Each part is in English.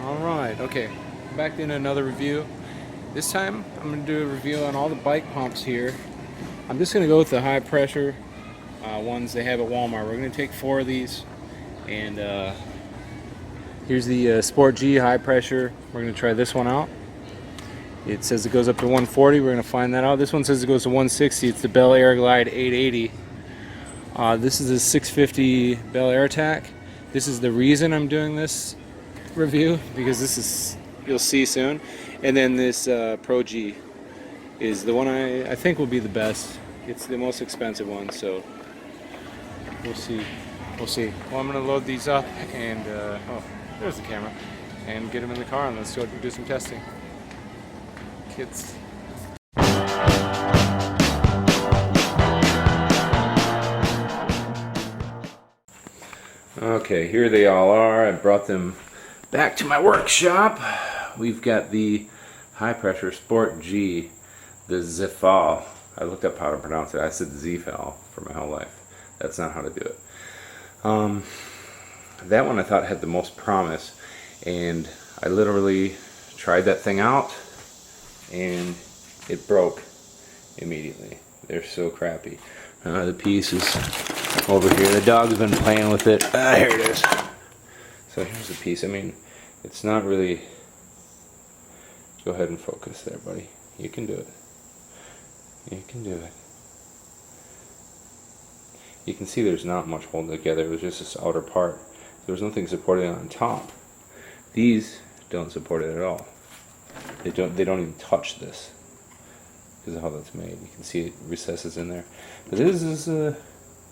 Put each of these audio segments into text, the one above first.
Alright, okay. Back in another review. This time I'm going to do a review on all the bike pumps here. I'm just going to go with the high pressure ones they have at Walmart. We're going to take 4 of these. And here's the Sport G high pressure. We're going to try this one out. It says it goes up to 140. We're going to find that out. This one says it goes to 160. It's the Bell Air Glide 880. This is a 650 Bell Air Attack. This is the reason I'm doing this review, because this is, you'll see soon. And then this Pro G is the one I think will be the best. It's the most expensive one, so we'll see. Well, I'm gonna load these up and oh, there's the camera, and get them in the car, and let's go do some testing. Kids. Okay, here they all are. I brought them back to my workshop. We've got the high pressure Sport G, the Zefal. I looked up how to pronounce it. I said Zefal for my whole life. That's not how to do it. That one I thought had the most promise, and I literally tried that thing out and it broke immediately. They're so crappy. The piece is over here. The dog's been playing with it. Here it is. So here's the piece. I mean, it's not really... Go ahead and focus there, buddy. You can do it. You can do it. You can see there's not much holding together. It was just this outer part. There was nothing supporting it on top. These don't support it at all. They don't even touch this. This is how that's made. You can see it recesses in there. But this is an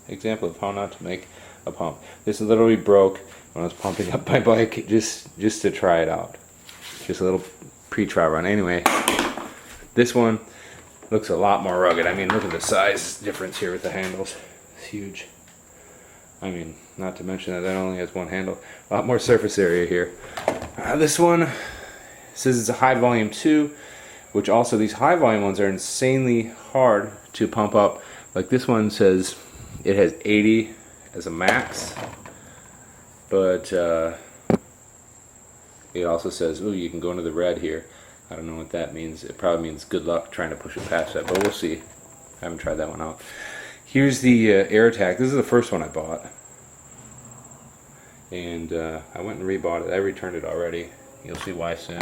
example of how not to make a pump. This literally broke when I was pumping up my bike just to try it out. Just a little pre-trial run. Anyway, this one looks a lot more rugged. I mean, look at the size difference here with the handles. It's huge. I mean, not to mention that only has one handle. A lot more surface area here. This one says it's a high volume 2, which also these high volume ones are insanely hard to pump up. Like this one says it has 80 as a max, but it also says, ooh, you can go into the red here. I don't know what that means. It probably means good luck trying to push it past that, but we'll see. I haven't tried that one out. Here's the Air Attack. This is the first one I bought, and I went and rebought it. I returned it already. You'll see why soon.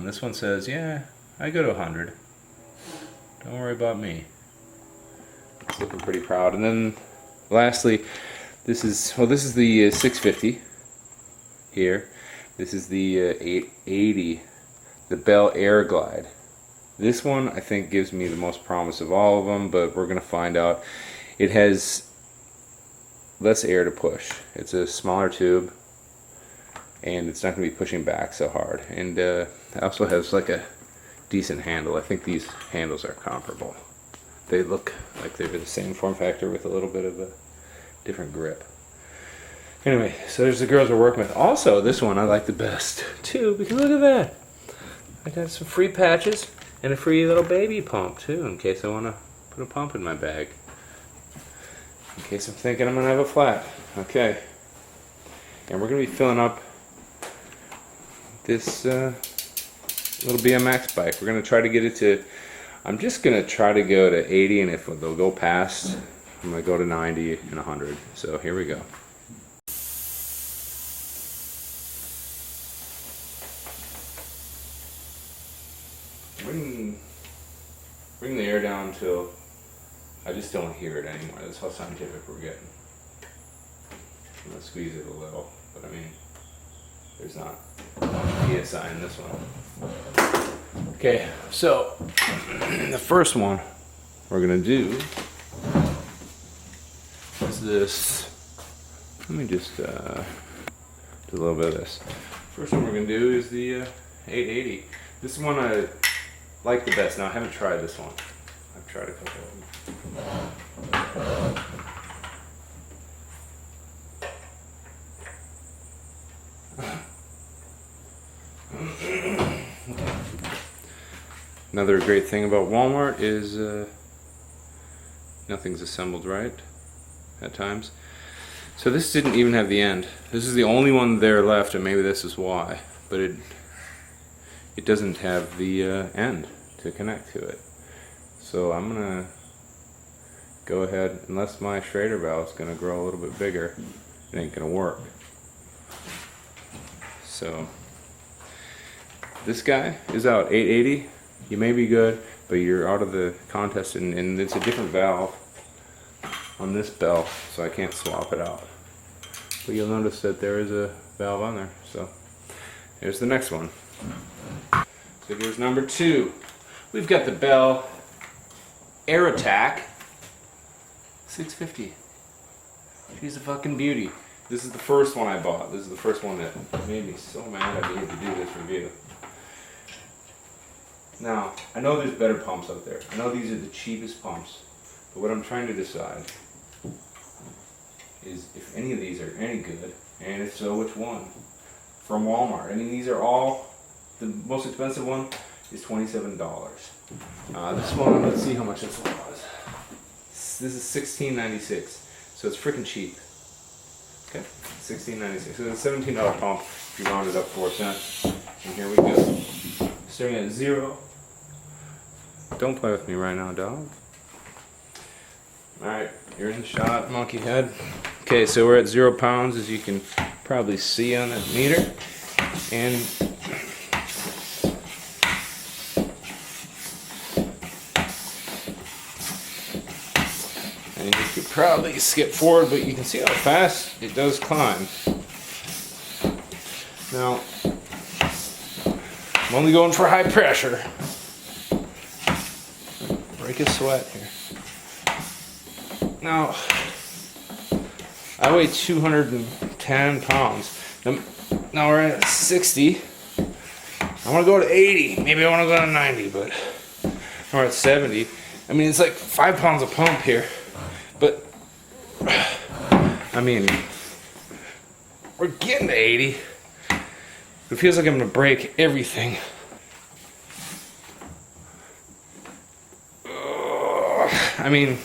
This one says, yeah, I go to 100. Don't worry about me. It's looking pretty proud. And then lastly, this is the 650 here. This is the 880, the Bell Air Glide. This one I think gives me the most promise of all of them, but we're going to find out. It has less air to push. It's a smaller tube, and it's not going to be pushing back so hard. And it also has like a decent handle. I think these handles are comparable. They look like they're the same form factor with a little bit of a different grip. Anyway, so there's the girls we're working with. Also, this one I like the best too, because look at that. I got some free patches and a free little baby pump too, in case I want to put a pump in my bag. In case I'm thinking I'm going to have a flat. Okay. And we're going to be filling up this little BMX bike. We're going to try to get it to, I'm just going to try to go to 80, and if they'll go past, I'm going to go to 90 and 100. So here we go. Bring the air down till I just don't hear it anymore. That's how scientific we're getting. I'm going to squeeze it a little, but I mean, there's not PSI in this one. Okay, so the first one we're going to do is this. Let me just do a little bit of this. First one we're going to do is the 880. This one I like the best. Now I haven't tried this one. I've tried a couple of them. Another great thing about Walmart is nothing's assembled right at times. So this didn't even have the end. This is the only one there left, and maybe this is why. But it doesn't have the end to connect to it. So I'm gonna go ahead, unless my Schrader valve is gonna grow a little bit bigger, it ain't gonna work. So this guy is out 880. You may be good, but you're out of the contest, and it's a different valve on this bell, so I can't swap it out. But you'll notice that there is a valve on there. So here's the next one. So here's number 2. We've got the Bell Air Attack 650. She's a fucking beauty. This is the first one I bought. This is the first one that made me so mad I needed to do this review. Now, I know there's better pumps out there. I know these are the cheapest pumps. But what I'm trying to decide is if any of these are any good, and if so, which one? From Walmart. I mean, these are all, the most expensive one is $27. This one, let's see how much this one was. This is $16.96, so it's freaking cheap. Okay, $16.96. So it's a $17 pump if you round it up 4 cents. And here we go. Starting at 0. Don't play with me right now, dog. Alright, you're in the shot, monkey head. Okay, so we're at 0 pounds, as you can probably see on that meter. And you could probably skip forward, but you can see how fast it does climb. Now, I'm only going for high pressure. Break a sweat here. Now, I weigh 210 pounds. Now we're at 60. I want to go to 80. Maybe I want to go to 90, but we're at 70. I mean, it's like 5 pounds a pump here. But, I mean, we're getting to 80. It feels like I'm going to break everything. I mean,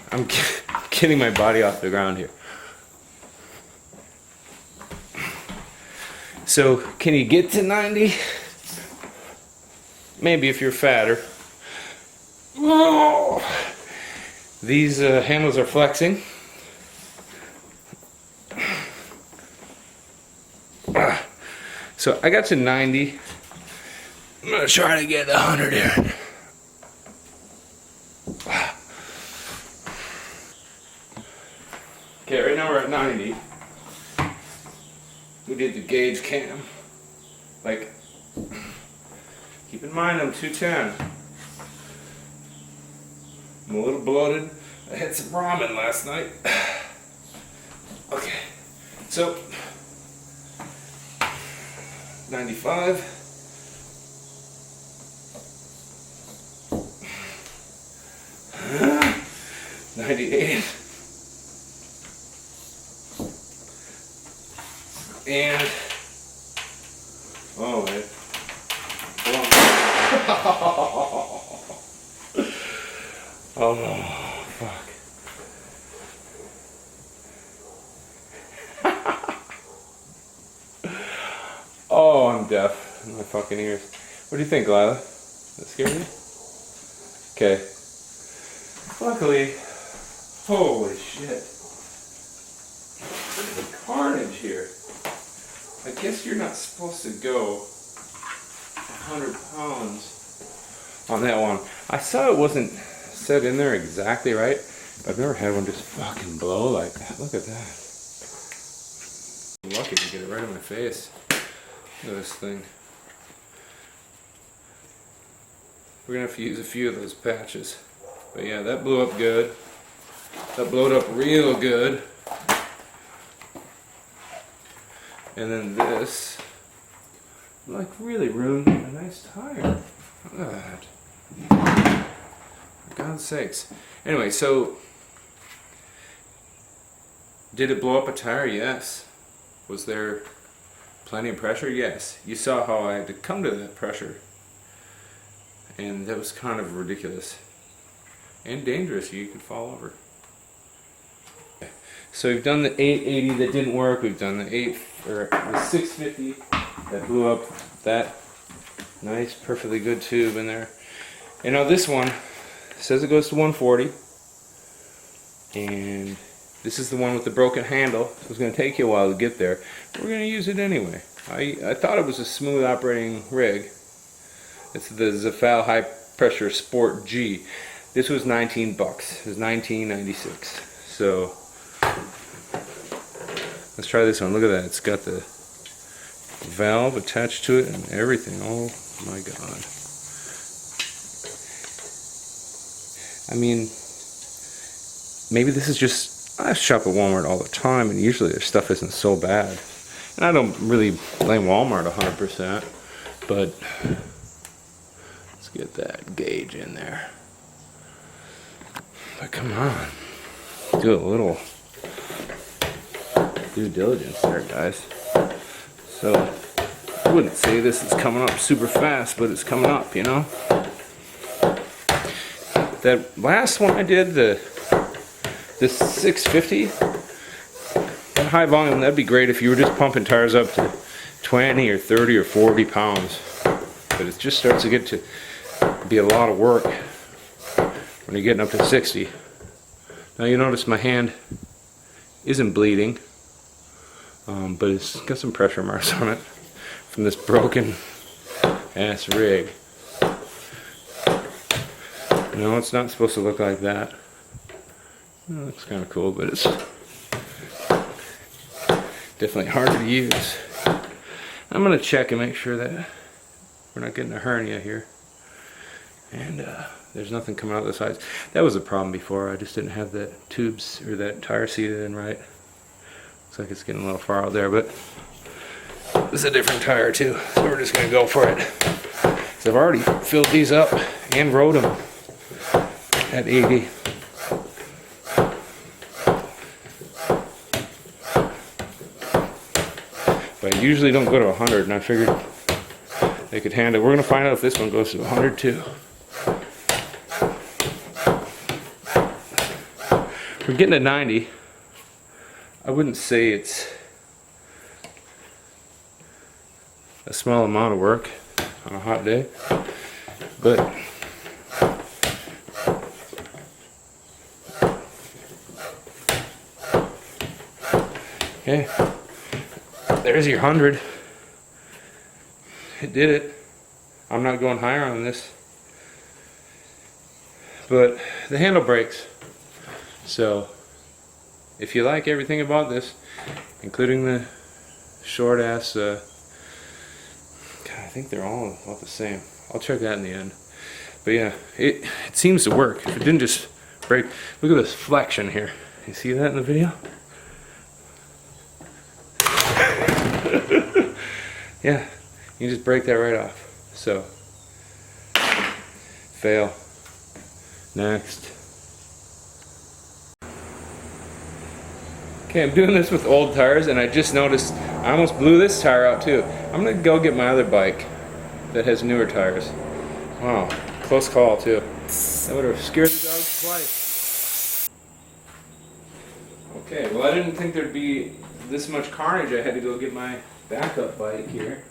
I'm getting my body off the ground here. So, can you get to 90? Maybe if you're fatter. Oh, these handles are flexing. So I got to 90. I'm gonna try to get 100 here. Okay, right now we're at 90. We did the gauge cam. Like, keep in mind I'm 210. I'm a little bloated. I had some ramen last night. Okay, so 95. 98. And oh man. Oh fuck. Oh, I'm deaf in my fucking ears. What do you think, Lila? That scared you? Okay. Luckily, holy shit. Look at the carnage here. I guess you're not supposed to go 100 pounds on that one. I saw it wasn't set in there exactly right, but I've never had one just fucking blow like that. Look at that. I'm lucky to get it right in my face. Look at this thing. We're gonna have to use a few of those patches. But yeah, that blew up good. That blowed up real good. And then this, like, really ruined a nice tire. Look at that. For God's sakes. Anyway, so, did it blow up a tire? Yes. Was there plenty of pressure? Yes. You saw how I had to come to that pressure. And that was kind of ridiculous. and dangerous. You could fall over. So we've done the 880 that didn't work. We've done the 650 that blew up that nice, perfectly good tube in there. And now this one says it goes to 140, and this is the one with the broken handle. So it's going to take you a while to get there. We're going to use it anyway. I thought it was a smooth operating rig. It's the Zefal High Pressure Sport G. This was 19 bucks. It was $19.96. So let's try this one. Look at that. It's got the valve attached to it and everything. Oh my god. I mean, maybe this is just, I shop at Walmart all the time and usually their stuff isn't so bad. And I don't really blame Walmart 100%, but let's get that gauge in there. But come on, do a little due diligence there, guys. So I wouldn't say this is coming up super fast, but it's coming up, you know. That last one I did, the 650, that high volume, that'd be great if you were just pumping tires up to 20 or 30 or 40 pounds. But it just starts to get to be a lot of work when you're getting up to 60. Now you notice my hand isn't bleeding, but it's got some pressure marks on it from this broken ass rig. No, it's not supposed to look like that. It looks kind of cool, but it's definitely harder to use. I'm going to check and make sure that we're not getting a hernia here. And there's nothing coming out the sides. That was a problem before. I just didn't have the tubes or that tire seated in right. Looks like it's getting a little far out there, but this is a different tire too. So we're just going to go for it. So I've already filled these up and rode them at 80. But I usually don't go to 100, and I figured they could handle it. We're going to find out if this one goes to 100 too. We're getting to 90. I wouldn't say it's a small amount of work on a hot day, but okay, there's your 100. It did it. I'm not going higher on this, but the handle breaks. So if you like everything about this, including the short ass, God, I think they're all about the same. I'll check that in the end. But yeah, it seems to work. If it didn't just break, look at this flexion here. You see that in the video? Yeah, you just break that right off. So, fail. Next. Okay, I'm doing this with old tires, and I just noticed I almost blew this tire out too. I'm gonna go get my other bike that has newer tires. Wow, close call too. That would have scared the dogs twice. Okay, well I didn't think there'd be this much carnage. I had to go get my backup bike here.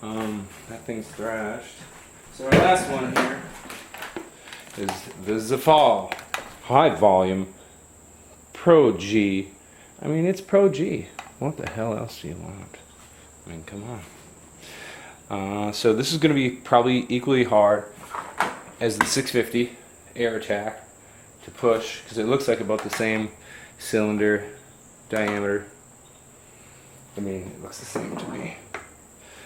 That thing's thrashed. So our last one here is the Zefal High Volume Pro G. I mean, it's Pro G. What the hell else do you want? I mean, come on. So this is going to be probably equally hard as the 650 Air Attack to push, because it looks like about the same cylinder diameter. I mean, it looks the same to me.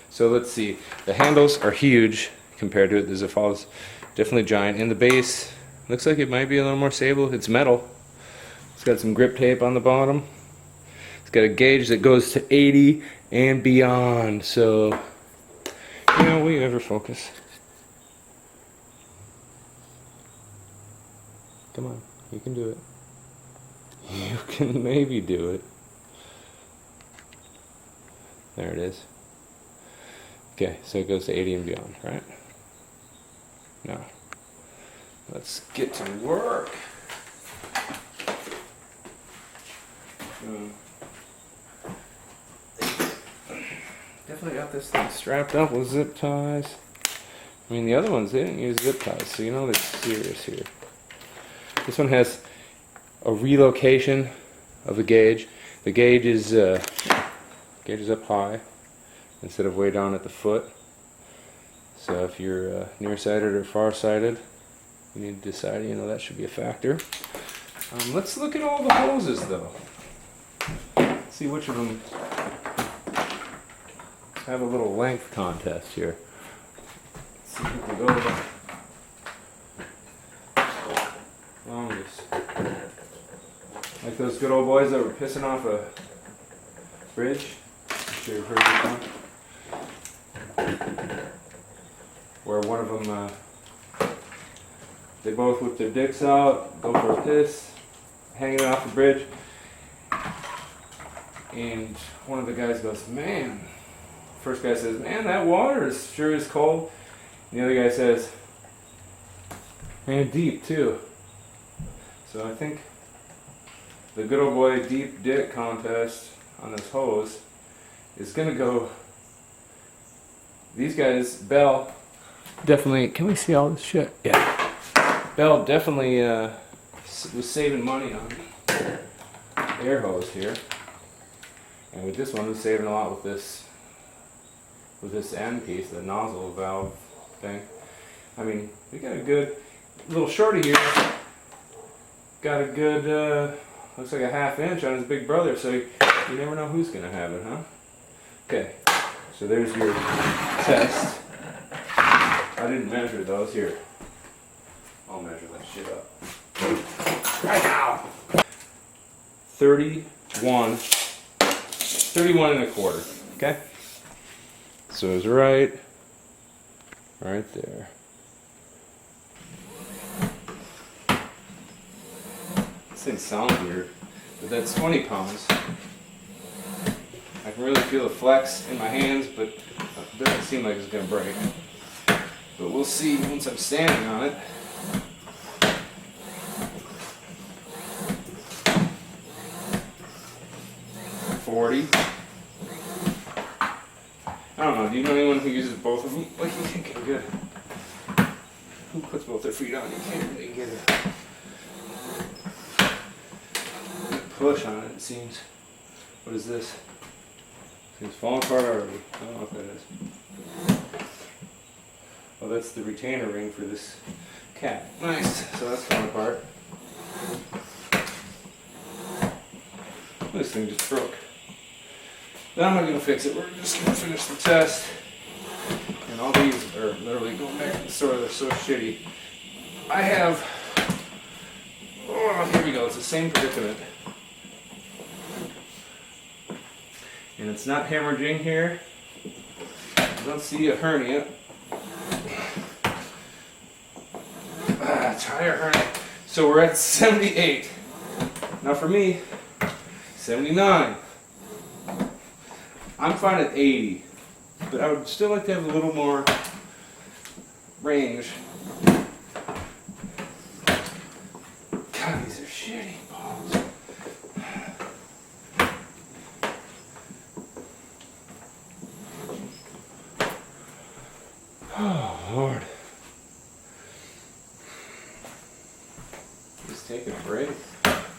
So let's see. The handles are huge compared to it. The Zefal is definitely giant. And the base looks like it might be a little more stable. It's metal. It's got some grip tape on the bottom. It's got a gauge that goes to 80 and beyond. So, you know, will you ever focus? Come on, you can do it. You can maybe do it. There it is. Okay, so it goes to 80 and beyond, right? No. let's get to work. Definitely got this thing strapped up with zip ties. I mean, the other ones, they didn't use zip ties, so you know they're serious here. This one has a relocation of the gauge. The gauge is up high instead of way down at the foot. So if you're nearsighted or farsighted, you need to decide, you know, that should be a factor. Let's look at all the hoses though. See which of them. Let's have a little length contest here. Let's see who can go the longest. Like those good old boys that were pissing off a bridge. I'm sure you've heard this one. Where one of them, they both whip their dicks out, go for a piss, hanging off the bridge. And one of the guys goes, man. First guy says, man, that water is sure is cold. And the other guy says, man, deep too. So I think the good old boy deep dick contest on this hose is gonna go. These guys, Bell, definitely. Can we see all this shit? Yeah. Bell definitely was saving money on air hose here, and with this one, was saving a lot with this end piece, the nozzle valve thing. I mean, we got a good little shorty here. Got a good, looks like a 1/2 inch on his big brother. So you never know who's gonna have it, huh? Okay. So there's your test. I didn't measure those. Here, I'll measure that shit up. Right now. 31 1/4. Okay. So it's right there. This thing sounds weird, but that's 20 pounds. I can really feel the flex in my hands, but it doesn't seem like it's gonna break. But we'll see once I'm standing on it. $40. I don't know, do you know anyone who uses both of them? Like, you can't get good. Who puts both their feet on? You can't really get it. Push on it, it seems. What is this? It's falling apart already. I don't know what that is. Oh, that's the retainer ring for this cap. Nice. So that's falling apart. This thing just broke. But I'm not going to fix it. We're just going to finish the test. And all these are literally going back to the store. They're so shitty. I have... Oh, here we go. It's the same predicament. And it's not hemorrhaging here. I don't see a hernia. It's higher hernia. So we're at 78. Now for me, 79. I'm fine at 80. But I would still like to have a little more range. God, these are shitty balls. Oh, Lord. Just take a break.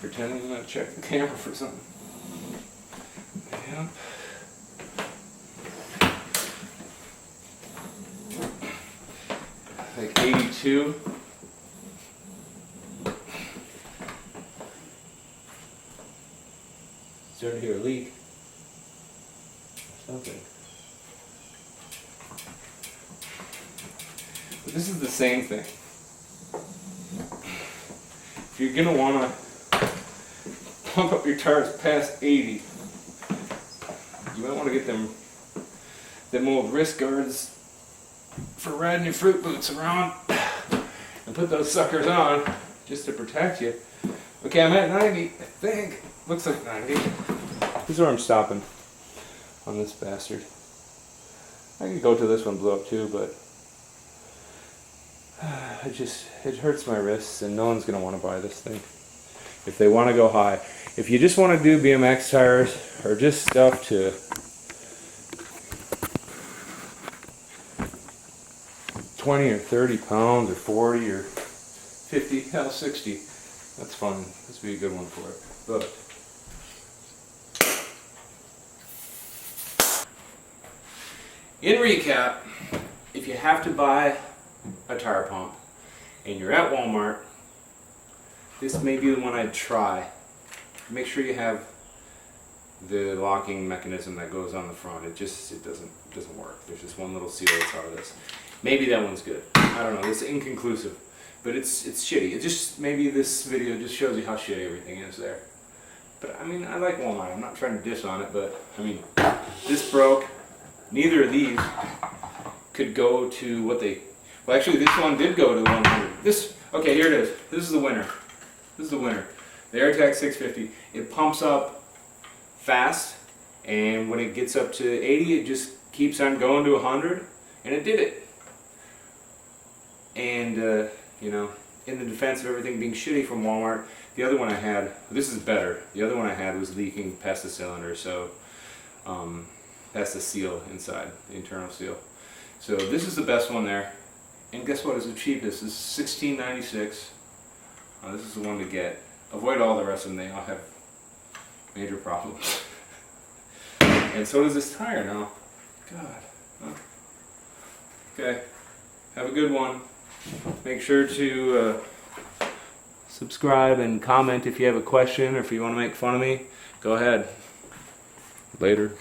Pretending I'm going to check the camera for something. Yep. Like 82. Starting to hear a leak. Something. But this is the same thing. If you're gonna wanna pump up your tires past 80, you might want to get them old wrist guards for riding your fruit boots around and put those suckers on just to protect you. Okay, I'm at 90, I think. Looks like 90. This is where I'm stopping on this bastard. I could go to this one blow up too, but it hurts my wrists, and no one's gonna want to buy this thing if they want to go high. If you just want to do BMX tires or just stuff to $20 or £30 or 40 or 50, hell 60, that's fun. This would be a good one for it. But in recap, if you have to buy a tire pump and you're at Walmart, this may be the one I'd try. Make sure you have the locking mechanism that goes on the front. It doesn't work. There's just one little seal that's out of this. Maybe that one's good. I don't know. It's inconclusive, but it's shitty. It just, maybe this video just shows you how shitty everything is there. But I mean, I like Walmart. I'm not trying to diss on it, but I mean, this broke. Neither of these could go to what they. Well, actually, this one did go to 100. Okay, here it is. This is the winner. This is the winner. The AirTag 650. It pumps up fast, and when it gets up to 80, it just keeps on going to 100, and it did it. And you know, in the defense of everything being shitty from Walmart, the other one I had, this is better. The other one I had was leaking past the cylinder, so that's the seal inside, the internal seal. So this is the best one there. And guess what? It's the cheapest. This is $16.96. This is the one to get. Avoid all the rest of them. They all have major problems. And so does this tire now. God. Huh? Okay. Have a good one. Make sure to subscribe and comment if you have a question or if you want to make fun of me. Go ahead. Later.